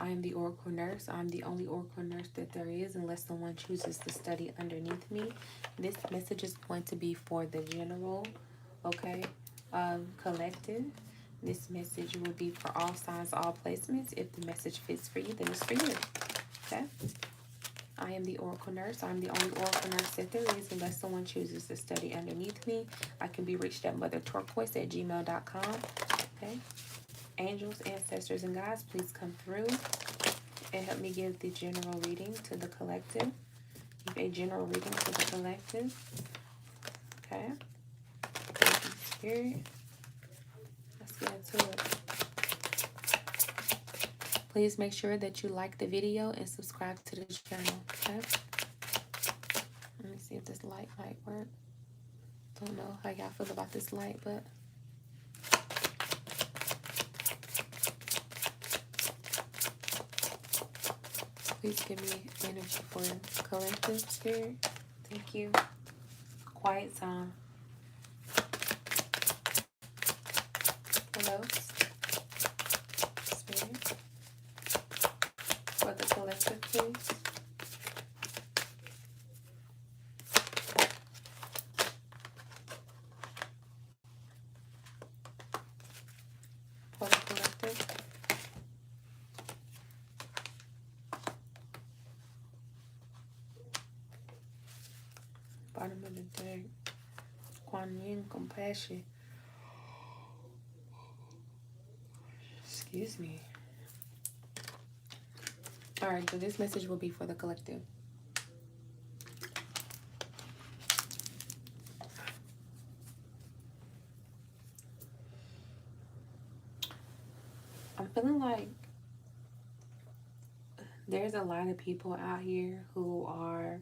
I am the Oracle Nurse. I'm the only Oracle Nurse that there is unless someone chooses to study underneath me. This message is going to be for the general, okay, collective. This message will be for all signs, all placements. If the message fits for you, then it's for you, okay? I am the Oracle Nurse. I'm the only Oracle Nurse that there is unless someone chooses to study underneath me. I can be reached at motherturquoise@gmail.com, okay? Angels, ancestors, and guides, please come through and help me give the general reading to the collective. Give a general reading to the collective. Okay. Thank you, Spirit. Let's get into it. Please make sure that you like the video and subscribe to the channel. Okay. Let me see if this light might work. Don't know how y'all feel about this light, but please give me energy for collective, Spirit. Thank you. Quiet time. Hello, Spirit. For the collective, please. For the collective. Bottom of the deck. Kuan Yin, compassion. Excuse me. Alright, so this message will be for the collective. I'm feeling like there's a lot of people out here who are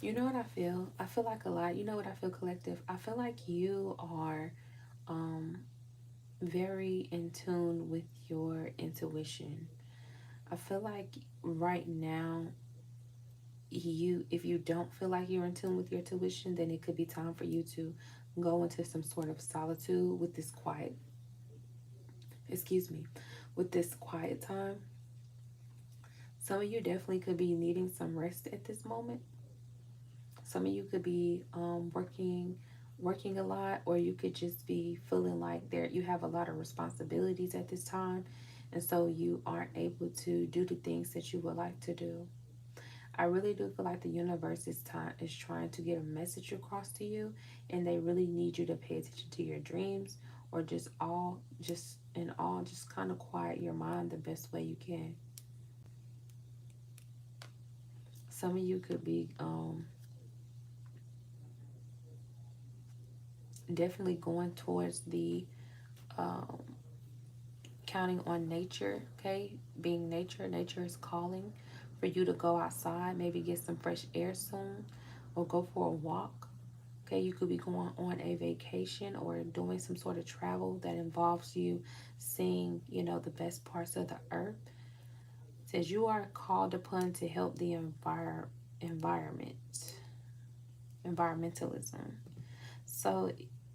you know what I feel? I feel like a lot. You know what I feel, collective? I feel like you are very in tune with your intuition. I feel like right now, if you don't feel like you're in tune with your intuition, then it could be time for you to go into some sort of solitude with this quiet, with this quiet time. Some of you definitely could be needing some rest at this moment. Some of you could be working a lot, or you could just be feeling like you have a lot of responsibilities at this time, and so you aren't able to do the things that you would like to do. I really do feel like the universe is trying to get a message across to you, and they really need you to pay attention to your dreams, or just kind of quiet your mind the best way you can. Some of you could be definitely going towards the counting on nature, okay? Being nature is calling for you to go outside, maybe get some fresh air soon, or go for a walk. Okay, you could be going on a vacation or doing some sort of travel that involves you seeing, the best parts of the earth. It says you are called upon to help the environmentalism. So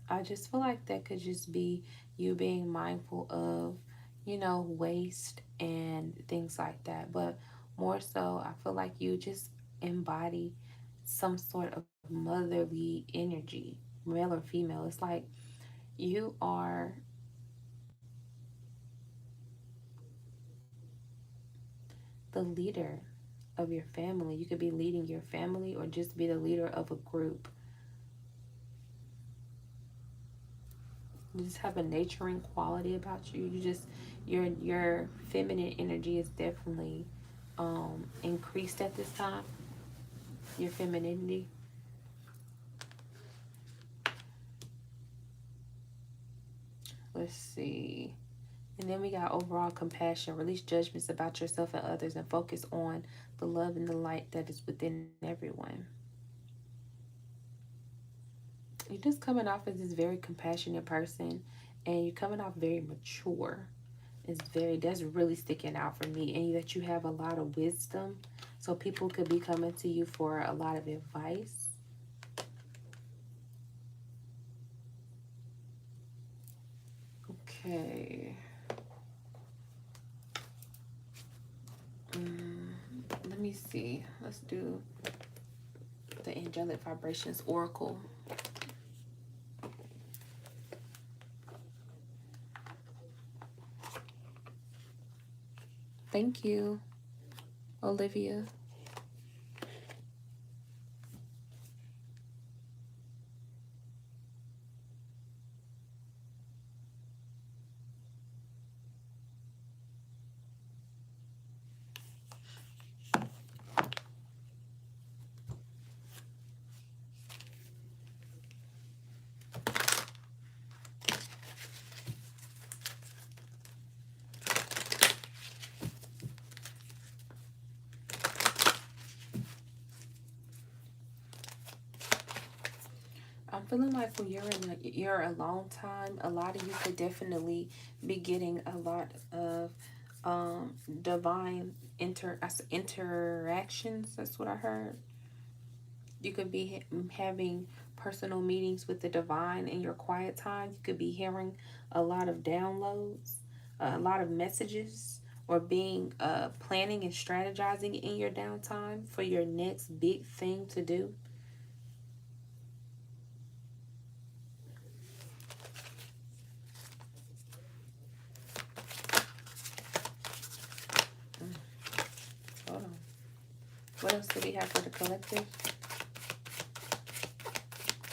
I just feel like that could just be you being mindful of, waste and things like that. But more so, I feel like you just embody some sort of motherly energy, male or female. It's like you are the leader of your family. You could be leading your family or just be the leader of a group. You just have a nurturing quality about you. Your feminine energy is definitely increased at this time. Your femininity. Let's see. And then we got overall compassion. Release judgments about yourself and others and focus on the love and the light that is within everyone. You're just coming off as this very compassionate person, and you're coming off very mature. That's really sticking out for me. And that you have a lot of wisdom. So people could be coming to you for a lot of advice. Okay. Let me see. Let's do the Angelic Vibrations Oracle. Thank you, Olivia. I'm feeling like when you're alone time, a lot of you could definitely be getting a lot of divine interactions. That's what I heard. You could be having personal meetings with the divine in your quiet time. You could be hearing a lot of downloads, a lot of messages, or being planning and strategizing in your downtime for your next big thing to do. Hold on. What else do we have for the collective?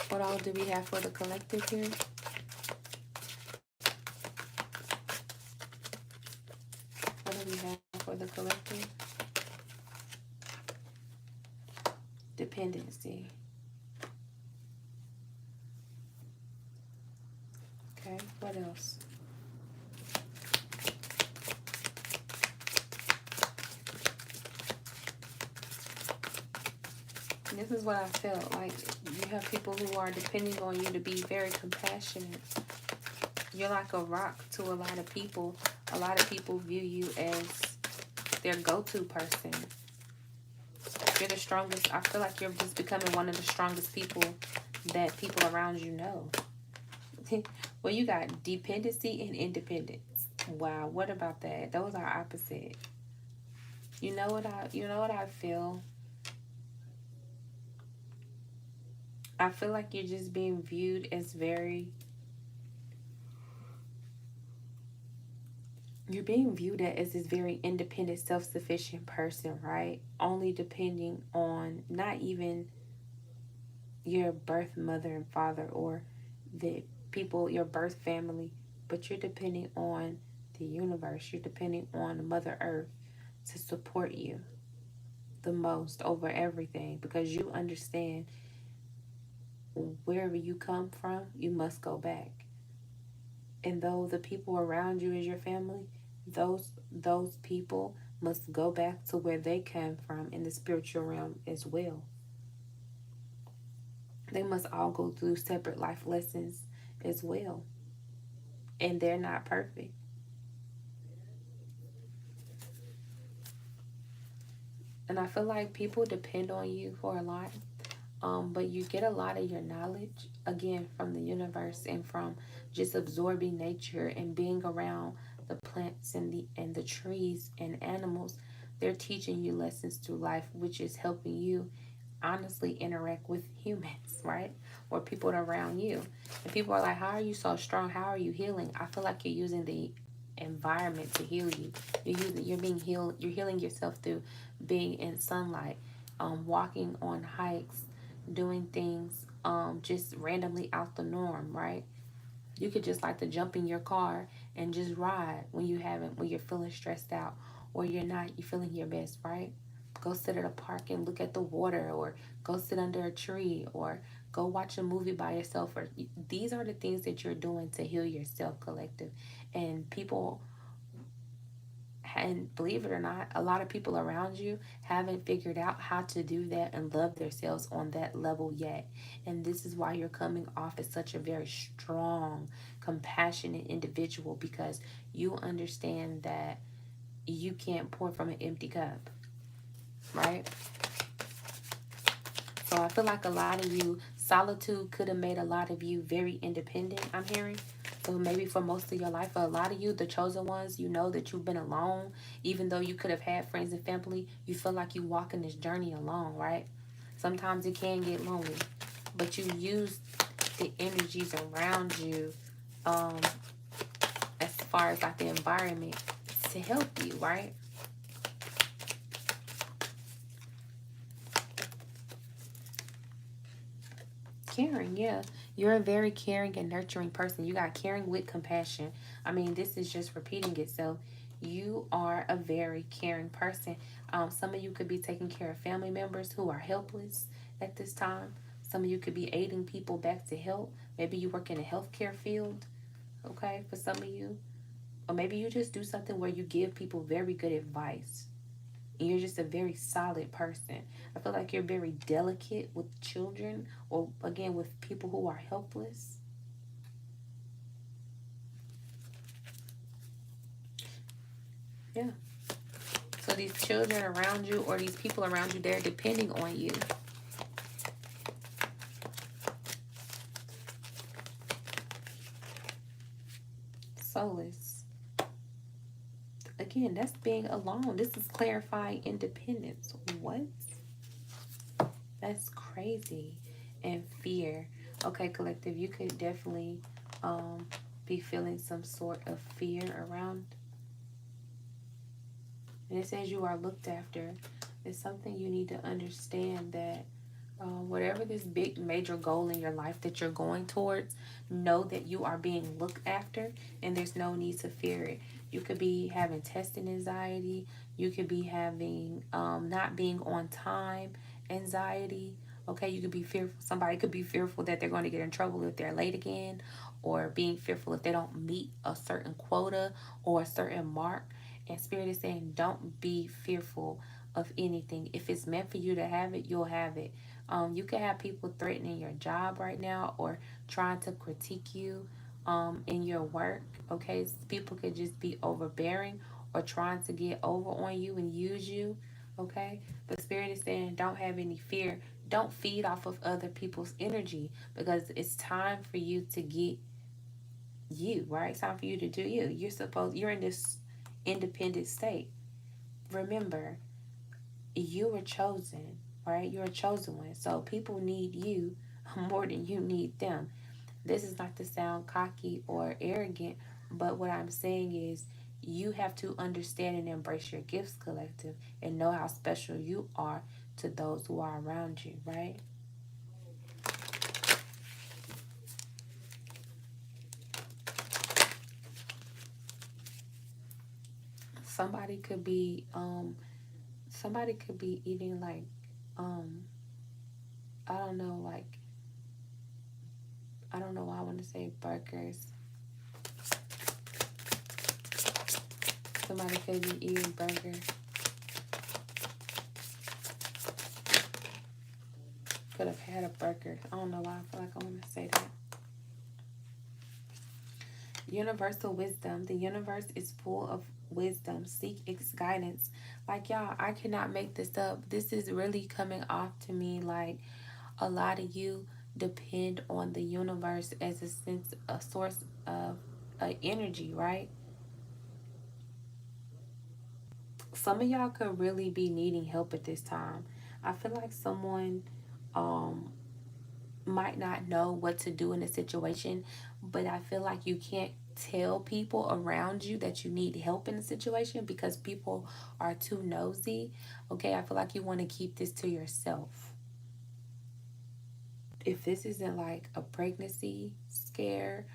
What all do we have for the collective here? What do we have for the collective? Dependency. Okay, what else? This is what I felt like. You have people who are depending on you to be very compassionate. You're like a rock to a lot of people. A lot of people view you as their go-to person. You're the strongest. I feel like you're just becoming one of the strongest people that people around you know. Well, you got dependency and independence. Wow, what about that? Those are opposite. You know what I feel? I feel like you're just being viewed as you're being viewed as this very independent, self-sufficient person, right? Only depending on not even your birth mother and father or the people, your birth family, but you're depending on the universe. You're depending on Mother Earth to support you the most over everything because you understand wherever you come from, you must go back. And though the people around you is your family, those people must go back to where they came from in the spiritual realm as well. They must all go through separate life lessons as well. And they're not perfect. And I feel like people depend on you for a lot. But you get a lot of your knowledge again from the universe and from just absorbing nature and being around the plants and the trees and animals. They're teaching you lessons through life, which is helping you honestly interact with humans, right? Or people around you. And people are like, how are you so strong? How are you healing? I feel like you're using the environment to heal you. You're being healed. You're healing yourself through being in sunlight, walking on hikes, doing things just randomly out the norm, right? You could just like to jump in your car and just ride when you're feeling stressed out or you're feeling your best, right? Go sit at a park and look at the water or go sit under a tree or go watch a movie by yourself or these are the things that you're doing to heal yourself, collective. And people And believe it or not, a lot of people around you haven't figured out how to do that and love themselves on that level yet. And this is why you're coming off as such a very strong, compassionate individual, because you understand that you can't pour from an empty cup, right? So I feel like a lot of you, solitude could have made a lot of you very independent, I'm hearing. So maybe for most of your life, for a lot of you, the chosen ones, you know that you've been alone. Even though you could have had friends and family, you feel like you walking this journey alone, right? Sometimes it can get lonely. But you use the energies around you, um, as far as like the environment, to help you, right? Caring, yeah. You're a very caring and nurturing person. You got caring with compassion. I mean, this is just repeating itself. You are a very caring person. Some of you could be taking care of family members who are helpless at this time. Some of you could be aiding people back to health. Maybe you work in a healthcare field, okay, for some of you. Or maybe you just do something where you give people very good advice. And you're just a very solid person. I feel like you're very delicate with children, or again with people who are helpless. Yeah. So these children around you or these people around you, they're depending on you. Soulless. Again, that's being alone. This is clarifying independence. What? That's crazy. And fear. Okay, collective, you could definitely be feeling some sort of fear around. And it says you are looked after. It's something you need to understand that whatever this big major goal in your life that you're going towards, know that you are being looked after and there's no need to fear it. You could be having testing anxiety. You could be having not being on time anxiety. Okay, you could be fearful. Somebody could be fearful that they're going to get in trouble if they're late again, or being fearful if they don't meet a certain quota or a certain mark. And Spirit is saying, don't be fearful of anything. If it's meant for you to have it, you'll have it. You can have people threatening your job right now or trying to critique you in your work. Okay, people could just be overbearing or trying to get over on you and use you. Okay, but Spirit is saying, don't have any fear. Don't feed off of other people's energy, because it's time for you to get you, right? It's time for you to do you. You're in this independent state. Remember, you were chosen, right? You're a chosen one. So people need you more than you need them. This is not to sound cocky or arrogant, but what I'm saying is you have to understand and embrace your gifts, collective, and know how special you are to those who are around you, right? Somebody could be somebody could be eating like um I don't know, like I don't know why I want to say burgers. Somebody could be eating burger. Could have had a burger. I don't know why I feel like I want to say that. Universal wisdom. The universe is full of wisdom. Seek its guidance. Like, y'all, I cannot make this up. This is really coming off to me like a lot of you depend on the universe as a source of energy, right? Some of y'all could really be needing help at this time. I feel like someone um might not know what to do in a situation, but I feel like you can't tell people around you that you need help in a situation because people are too nosy. Okay, I feel like you want to keep this to yourself. If this isn't like a pregnancy scare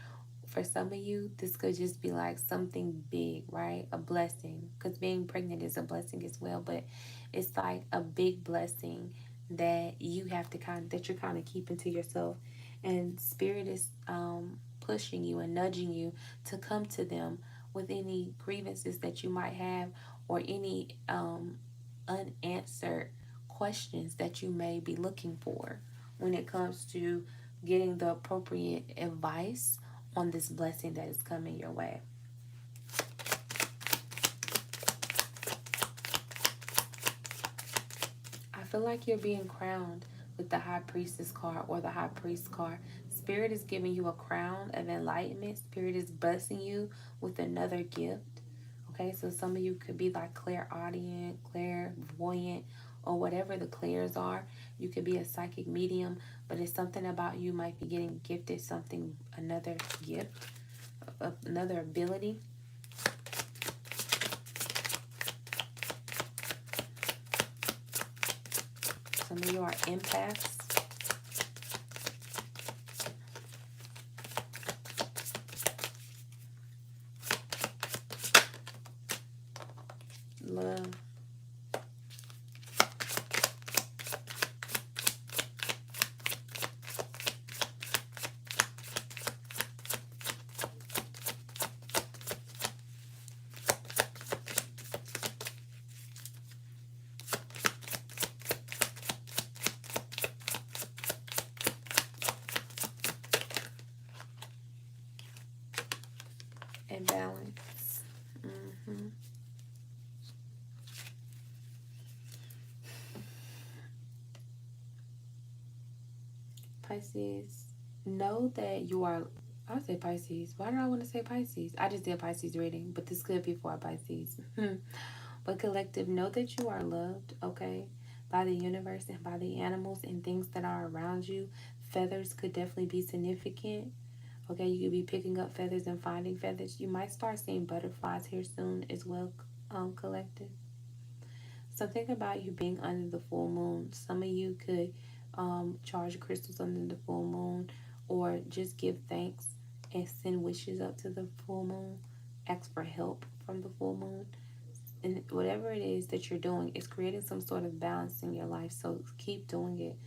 for some of you, this could just be like something big, right? A blessing, because being pregnant is a blessing as well, but it's like a big blessing that you have to that you're kind of keeping to yourself. And Spirit is pushing you and nudging you to come to them with any grievances that you might have, or any unanswered questions that you may be looking for when it comes to getting the appropriate advice on this blessing that is coming your way. I feel like you're being crowned with the High Priestess card or the High Priest card. Spirit is giving you a crown of enlightenment. Spirit is blessing you with another gift. Okay, so some of you could be like clairaudient, clairvoyant, or whatever the clairs are. You could be a psychic medium, but it's something about you might be getting gifted something, another gift, another ability. Some of you are empaths. Love. And balance. Pisces, know that you are, I say Pisces. Why did I want to say Pisces? I just did Pisces reading, but this could be for a Pisces. But collective, know that you are loved, okay, by the universe and by the animals and things that are around you. Feathers could definitely be significant. Okay, you could be picking up feathers and finding feathers. You might start seeing butterflies here soon as well, collective. Something about you being under the full moon. Some of you could charge crystals under the full moon, or just give thanks and send wishes up to the full moon. Ask for help from the full moon. And whatever it is that you're doing, it's creating some sort of balance in your life. So keep doing it.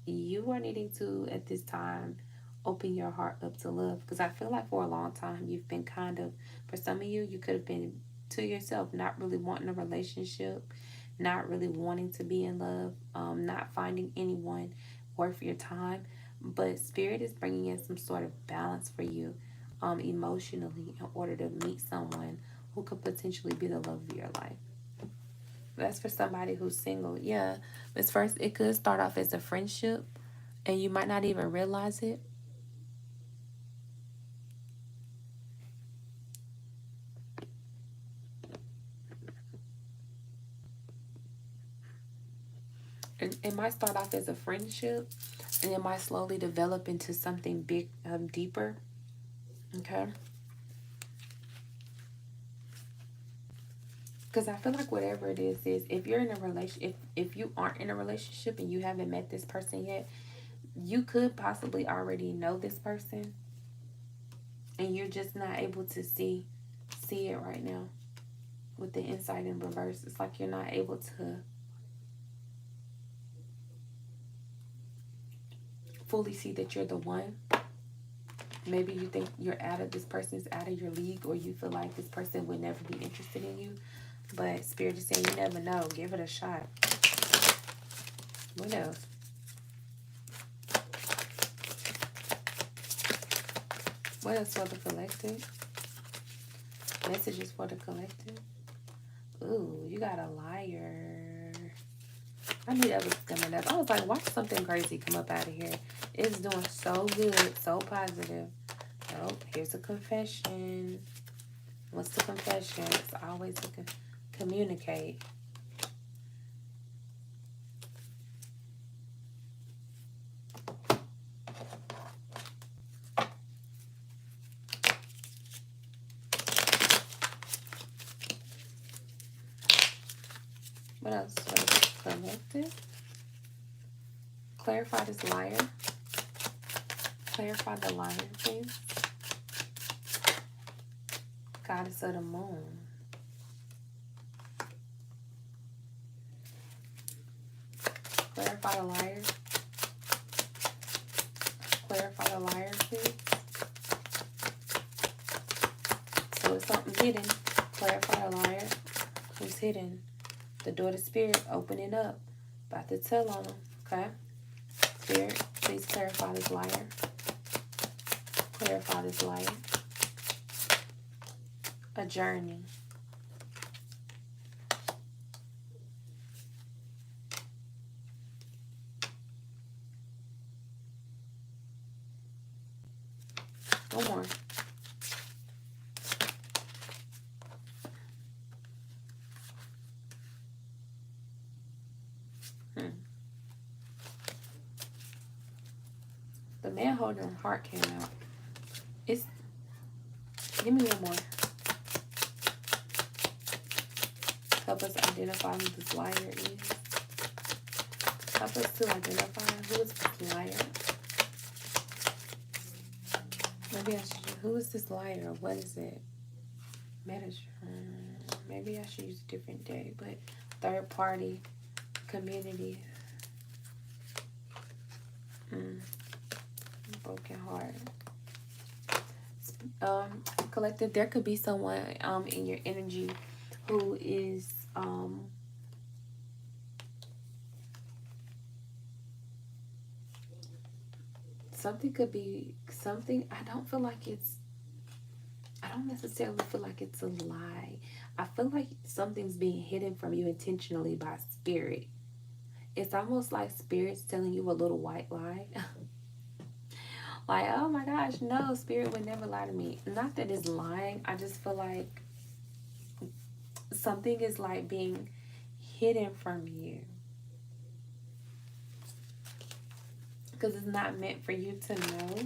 You are needing to, at this time, open your heart up to love, because I feel like for a long time you've been kind of, for some of you, you could have been to yourself, not really wanting a relationship, not really wanting to be in love, not finding anyone worth your time. But Spirit is bringing in some sort of balance for you emotionally, in order to meet someone who could potentially be the love of your life. That's for somebody who's single. Yeah, but first it could start off as a friendship, and you might not even realize it. And it might start off as a friendship, and it might slowly develop into something big, deeper. Okay. Because I feel like whatever it is if you're in a relationship, if you aren't in a relationship and you haven't met this person yet, you could possibly already know this person, and you're just not able to see it right now. With the insight in reverse, it's like you're not able to fully see that you're the one. Maybe you think you're out of, this person's out of your league, or you feel like this person would never be interested in you. But Spirit is saying you never know. Give it a shot. What else? What else for the collective? Messages for the collective. Ooh, you got a liar. I knew that was coming up. I was like, watch something crazy come up out of here. It's doing so good, so positive. Oh, here's a confession. What's the confession? It's always a communicate. What else? Collective. Clarify this liar. Clarify the liar, please. Goddess of the moon. Clarify the liar. Clarify the liar, please. So it's something hidden. Clarify the liar. Who's hidden? The door to spirit opening up. About to tell on them. Okay? Spirit, please clarify this liar. Clarify this liar. A journey. One more. The man holding the heart came out. It's, give me one more. Help us identify who this liar is. Help us to identify who is this liar. Maybe I should, who is this liar? What is it? Maybe I should use a different day, but third party, community. Broken heart. Collective, there could be someone in your energy who is something could be something. I don't necessarily feel like it's a lie. I feel like something's being hidden from you intentionally by spirit. It's almost like spirit's telling you a little white lie. Like, oh my gosh, no, spirit would never lie to me. Not that it's lying. I just feel like something is like being hidden from you. Because it's not meant for you to know.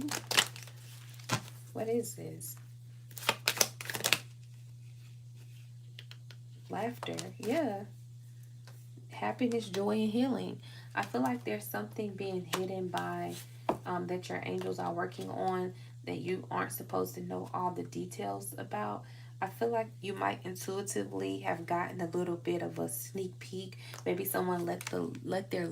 What is this? Laughter. Yeah. Happiness, joy, and healing. I feel like there's something being hidden by that your angels are working on that you aren't supposed to know all the details about. I feel like you might intuitively have gotten a little bit of a sneak peek. Maybe someone let their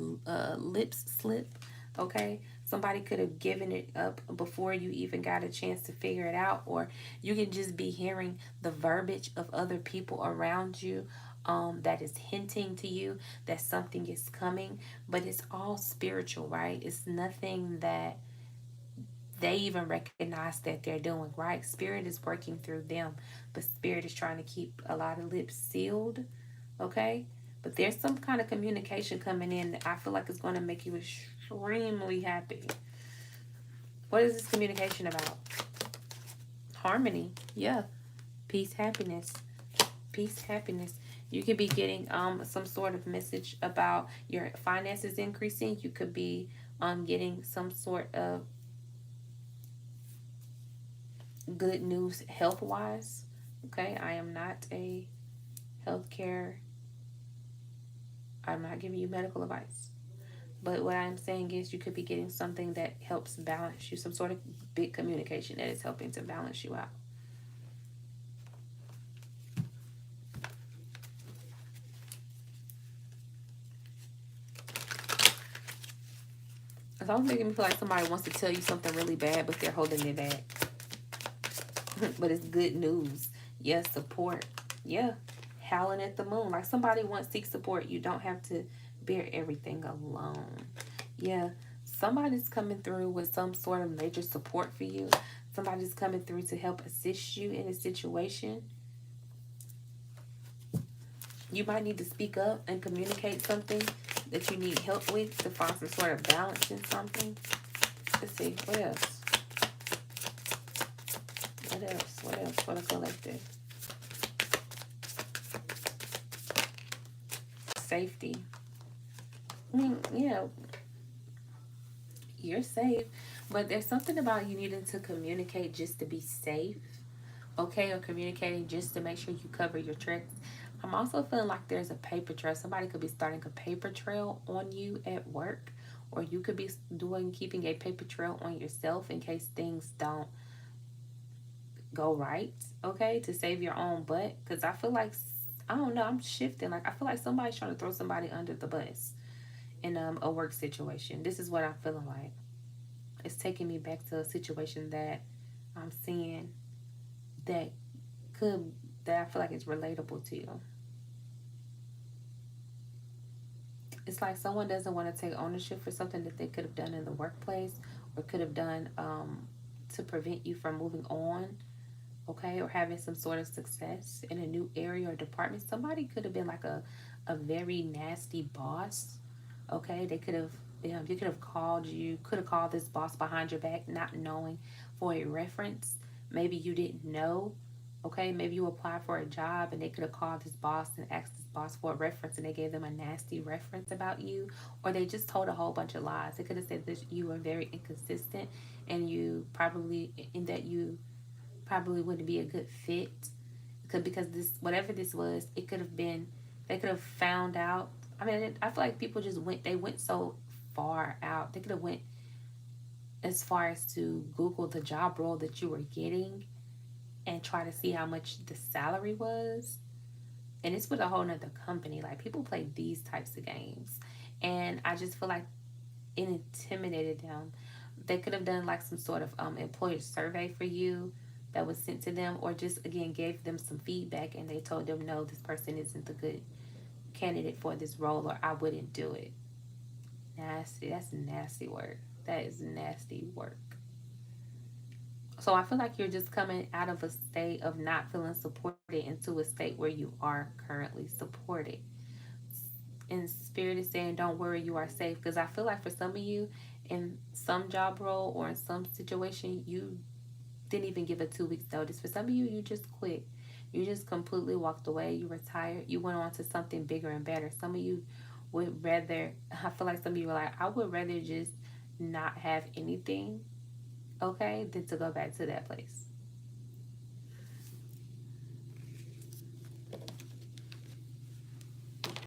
lips slip. Okay, somebody could have given it up before you even got a chance to figure it out, or you can just be hearing the verbiage of other people around you that is hinting to you that something is coming, but it's all spiritual, right? It's nothing that they even recognize that they're doing, right? Spirit is working through them, but spirit is trying to keep a lot of lips sealed, okay? But there's some kind of communication coming in that I feel like is going to make you extremely happy. What is this communication about? Harmony. Yeah. Peace, happiness. Peace, happiness. You could be getting some sort of message about your finances increasing. You could be getting some sort of good news health-wise. Okay, I am not a healthcare. I'm not giving you medical advice. But what I'm saying is you could be getting something that helps balance you, some sort of big communication that is helping to balance you out. It's almost making me feel like somebody wants to tell you something really bad, but they're holding it back. But it's good news. Yes, support. Yeah, howling at the moon. Like somebody wants seek support. You don't have to bear everything alone. Yeah, somebody's coming through with some sort of major support for you. Somebody's coming through to help assist you in a situation. You might need to speak up and communicate something that you need help with to find some sort of balance in something. Let's see, what else? What else? What else for the collective? Safety. I mean, yeah, you're safe, but there's something about you needing to communicate just to be safe, okay, or communicating just to make sure you cover your tracks. I'm also feeling like there's a paper trail. Somebody could be starting a paper trail on you at work, or you could be keeping a paper trail on yourself in case things don't go right, okay, to save your own butt. Because I feel like, I don't know, I'm shifting. Like, I feel like somebody's trying to throw somebody under the bus in a work situation. This is what I'm feeling like. It's taking me back to a situation that I'm seeing that could, that I feel like is relatable to you. It's like someone doesn't want to take ownership for something that they could have done in the workplace or could have done to prevent you from moving on, okay, or having some sort of success in a new area or department. Somebody could have been like a very nasty boss, okay. They could have, you could have called, you could have called this boss behind your back not knowing for a reference. Maybe you didn't know, okay. Maybe you applied for a job and they could have called this boss and asked this boss for a reference and they gave them a nasty reference about you, or they just told a whole bunch of lies. They could have said that you were very inconsistent and you probably, in that you probably wouldn't be a good fit, because this, whatever this was, it could have been, they could have found out. I mean, I feel like people just went, they went so far out. They could have went as far as to Google the job role that you were getting and try to see how much the salary was. And it's with a whole nother company. Like, people play these types of games. And I just feel like it intimidated them. They could have done like some sort of employer survey for you that was sent to them, or just again gave them some feedback and they told them, no, this person isn't the good candidate for this role, or I wouldn't do it. Nasty. That's nasty work. That is nasty work. So I feel like you're just coming out of a state of not feeling supported into a state where you are currently supported. And Spirit is saying, don't worry, you are safe. Because I feel like for some of you, in some job role or in some situation, you didn't even give a 2 weeks notice. For some of you, you just quit. You just completely walked away. You retired. You went on to something bigger and better. Some of you would rather, I feel like some of you were like, I would rather just not have anything, okay, than to go back to that place.